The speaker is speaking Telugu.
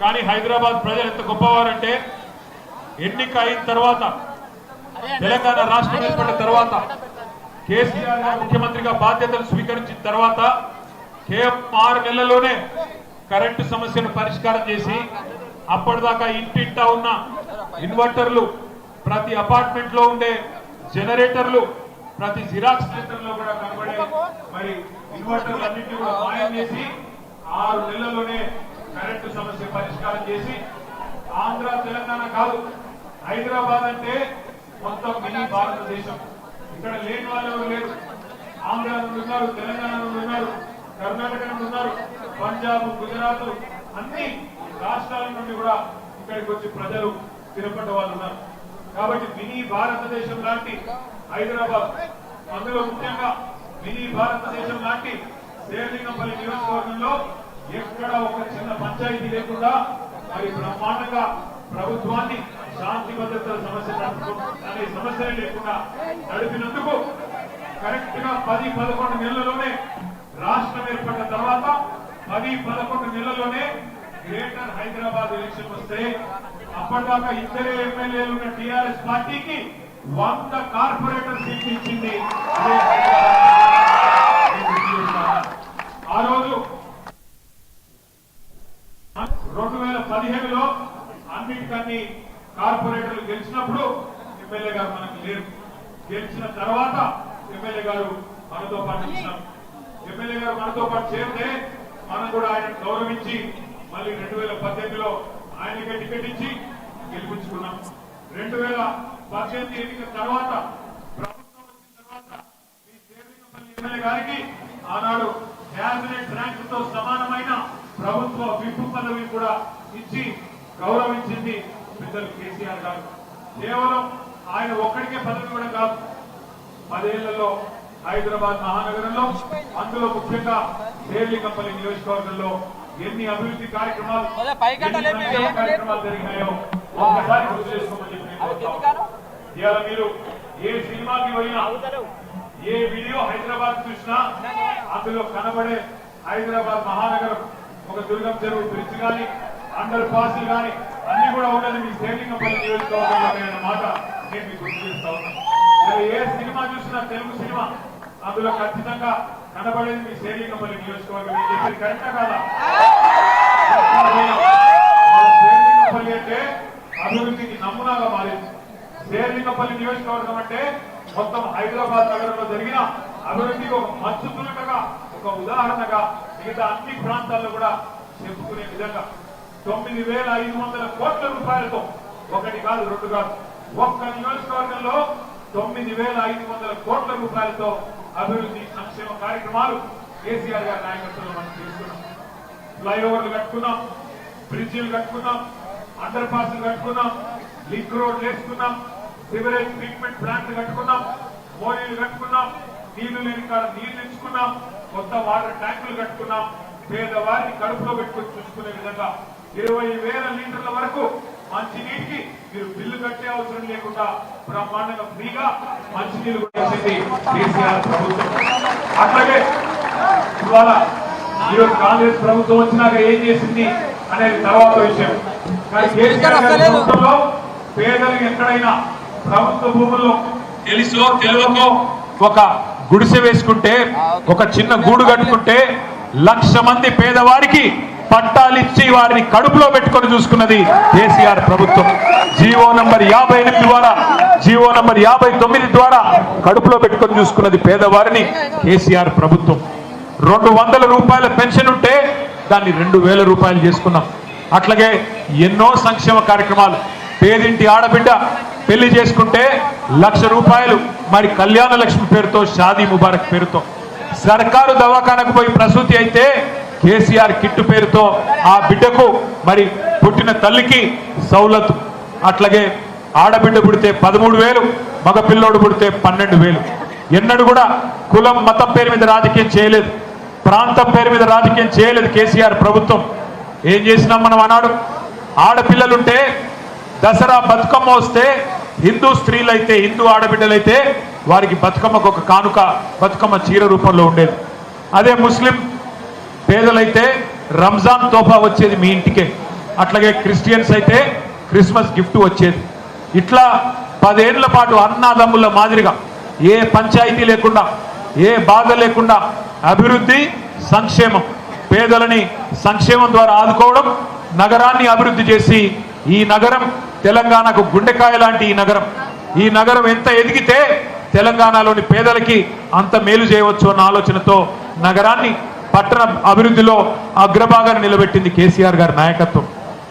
కానీ హైదరాబాద్ ప్రజలు ఎంత గొప్పవారంటే ఎన్నిక అయిన తర్వాత తెలంగాణ రాష్ట్రం ఏర్పడిన తర్వాత కేసీఆర్ ముఖ్యమంత్రిగా బాధ్యతలు స్వీకరించిన తర్వాత కేవలం 6 నెలల్లోనే కరెంటు సమస్యను పరిష్కారం చేసి అప్పటిదాకా ఇంటింటా ఉన్న ఇన్వర్టర్లు, ప్రతి అపార్ట్మెంట్ లో ఉండే జనరేటర్లు, ప్రతి జిరాక్స్ సెంటర్ లో కూడా కనబడే మరి ఇన్వర్టర్లు అన్నింటినీ కూడా మాయం చేసి 6 నెలల్లోనే కరెంటు సమస్య పరిష్కారం చేసి ఆంధ్ర తెలంగాణ కాదు, హైదరాబాద్ అంటే మొత్తం మినీ భారతదేశం. ఇక్కడ లేని వాళ్ళు ఎవరు లేరు. ఆంధ్ర నుండి ఉన్నారు, తెలంగాణ నుండి ఉన్నారు, కర్ణాటక నుండి ఉన్నారు, పంజాబ్, గుజరాత్ అన్ని రాష్ట్రాల నుండి కూడా ఇక్కడికి వచ్చి ప్రజలు స్థిరపడ్డ వాళ్ళు ఉన్నారు. కాబట్టి మినీ భారతదేశం లాంటి హైదరాబాద్, అందులో ముఖ్యంగా మినీ భారతదేశం లాంటి శేర్లింగంపల్లి నియోజకవర్గంలో ఎక్కడ ఒక చిన్న పంచాయతీ లేకుండా మరి బ్రహ్మాండంగా ప్రభుత్వాన్ని శాంతి భద్రతల సమస్య అనే సమస్యలే లేకుండా నడిపినందుకు కరెక్ట్ గా 10-11 నెలల్లోనే రాష్ట్రం ఏర్పడిన తర్వాత 10-11 నెలల్లోనే గ్రేటర్ హైదరాబాద్ ఎలక్షన్ వస్తే అప్పటిదాకా ఇద్దరే ఎమ్మెల్యేలు ఉన్న టీఆర్ఎస్ పార్టీకి 100 కార్పొరేటర్ సీట్లు ఇచ్చింది. ఆ రోజు 2015లో అన్నిటికన్నీ కార్పొరేటర్లు గెలిచినప్పుడు ఎమ్మెల్యే గారు మనకు లేరు. గెలిచిన తర్వాత ఎమ్మెల్యే గారు మనతో పాటు ఇచ్చినాం. ఎమ్మెల్యే గారు మనతో పాటు చేరితే మనం కూడా ఆయన గౌరవించి మళ్ళీ 2018లో ఆయనకే టికెట్ ఇచ్చి గెలిపించుకున్నాం. 2018 ఎన్నికల తర్వాత ప్రభుత్వం వచ్చిన తర్వాత ఈ శేర్లింగంపల్లి ఎమ్మెల్యే గారికి ఆనాడు క్యాబినెట్ ర్యాంకుతో సమానమైన ప్రభుత్వ విప్ పదవి కూడా ఇచ్చి గౌరవించింది పెద్దలు కేసీఆర్ గారు. కేవలం ఆయన ఒక్కడికే పదవి కూడా కాదు, 10 ఏళ్లలో హైదరాబాద్ మహానగరంలో, అందులో ముఖ్యంగా శేర్లింగంపల్లి నియోజకవర్గంలో ఎన్ని అభివృద్ధి కార్యక్రమాలు జరిగినాయో ఒక్కసారి గుర్తు చేసుకోమని చెప్పి ఇవాళ మీరు ఏ సినిమాకి పోయినా, ఏ వీడియో హైదరాబాద్ చూసినా అందులో కనబడే హైదరాబాద్ మహానగరం, ఒక దుర్గం చెరువు బ్రిడ్జ్ కానీ, అండర్ పాస్ కానీ అన్ని కూడా ఉన్నది మీ శేర్లింగంపల్లి నియోజకవర్గంలో అనే మాట నేను మీకు గుర్తు చేస్తా ఉన్నాను. ఏ సినిమా చూసినా, తెలుగు సినిమా, అందులో ఖచ్చితంగా కనబడేది మీ శేర్లింగంపల్లి నియోజకవర్గం. నేను చెప్పేది కరెక్టా కాదా? శేర్లింగంపల్లి అంటే అభివృద్ధికి నమూనాగా మారింది. శేర్లింగంపల్లి నియోజకవర్గం అంటే మొత్తం హైదరాబాద్ నగరంలో జరిగిన అభివృద్ధికి ఒక మచ్చుతున్నట్టుగా, ఒక ఉదాహరణగా మిగతా అన్ని ప్రాంతాల్లో కూడా చెప్పుకునే విధంగా 9,500 కోట్ల రూపాయలతో, ఒకటి కాదు రెండు కాదు, ఒక్క నియోజకవర్గంలో 9,500 కోట్ల రూపాయలతో అభివృద్ధి సంక్షేమ కార్యక్రమాలు కేసీఆర్ గారి నాయకత్వంలో మనం చేస్తున్నాం. ఫ్లైఓవర్లు కట్టుకున్నాం, బ్రిడ్జిలు కట్టుకున్నాం, అండర్ పాస్లు కట్టుకున్నాం, లింక్ రోడ్లు వేసుకున్నాం, సివరేజ్ ట్రీట్మెంట్ ప్లాంట్లు కట్టుకున్నాం, మోరీలు కట్టుకున్నాం, నీళ్లు లేని కాడ నీళ్లు ఇచ్చుకున్నాం, కొత్త వాటర్ ట్యాంకులు కట్టుకున్నాం. పేదవారిని కడుపులో పెట్టుకుని చూసుకునే విధంగా 20,000 లీటర్ల వరకు మంచినీటికి మీరు బిల్లు కట్టే అవసరం లేకుండా బ్రహ్మాండంగా ఫ్రీగా మంచినీరు కూడా ఇచ్చింది కేసీఆర్ ప్రభుత్వం. అట్లాగే ఇవాళ ఈరోజు కాంగ్రెస్ ప్రభుత్వం వచ్చినాక ఏం చేసింది అనేది తర్వాత విషయం. కానీ కేసీఆర్ ప్రభుత్వంలో పేదలకు ఎక్కడైనా ప్రభుత్వ భూముల్లో తెలుసో తెలియకో ఒక గుడిసె వేసుకుంటే, ఒక చిన్న గూడు కట్టుకుంటే 1,00,000 మంది పేదవారికి పట్టాలిచ్చి వారిని కడుపులో పెట్టుకొని చూసుకున్నది కేసీఆర్ ప్రభుత్వం. జీవో నంబర్ 58 ద్వారా, జీవో నంబర్ 59 ద్వారా కడుపులో పెట్టుకొని చూసుకున్నది పేదవారిని కేసీఆర్ ప్రభుత్వం. 200 రూపాయల పెన్షన్ ఉంటే దాన్ని 2,000 రూపాయలు చేసుకున్నాం. అట్లాగే ఎన్నో సంక్షేమ కార్యక్రమాలు. పేదింటి ఆడబిడ్డ పెళ్లి చేసుకుంటే 1,00,000 రూపాయలు మరి కళ్యాణ లక్ష్మి పేరుతో, షాదీ ముబారక్ పేరుతో. సర్కారు దవాఖానకు పోయి ప్రసూతి అయితే కేసీఆర్ కిట్టు పేరుతో ఆ బిడ్డకు మరి పుట్టిన తల్లికి సౌలత్. అట్లాగే ఆడబిడ్డ పుడితే 13,000, మగ పిల్లోడు పుడితే 12,000. ఎన్నడూ కూడా కులం మతం పేరు మీద రాజకీయం చేయలేదు, ప్రాంతం పేరు మీద రాజకీయం చేయలేదు కేసీఆర్ ప్రభుత్వం. ఏం చేసినాం మనం అన్నాడు? ఆడపిల్లలుంటే దసరా బతుకమ్మ వస్తే హిందూ స్త్రీలైతే, హిందూ ఆడబిడ్డలైతే వారికి బతుకమ్మకు ఒక కానుక, బతుకమ్మ చీర రూపంలో ఉండేది. అదే ముస్లిం పేదలైతే రంజాన్ తోఫా వచ్చేది మీ ఇంటికే. అట్లాగే క్రిస్టియన్స్ అయితే క్రిస్మస్ గిఫ్ట్ వచ్చేది. ఇట్లా 10 ఏళ్ల పాటు అన్నాదమ్ముల మాదిరిగా ఏ పంచాయతీ లేకుండా ఏ బాధ లేకుండా అభివృద్ధి సంక్షేమం, పేదలని సంక్షేమం ద్వారా ఆదుకోవడం, నగరాన్ని అభివృద్ధి చేసి ఈ నగరం తెలంగాణకు గుండెకాయ లాంటి ఈ నగరం ఎంత ఎదిగితే తెలంగాణలోని పేదలకి అంత మేలు చేయవచ్చు అన్న ఆలోచనతో నగరాన్ని పట్టణ అభివృద్ధిలో అగ్రభాగాన్ని నిలబెట్టింది కేసీఆర్ గారి నాయకత్వం.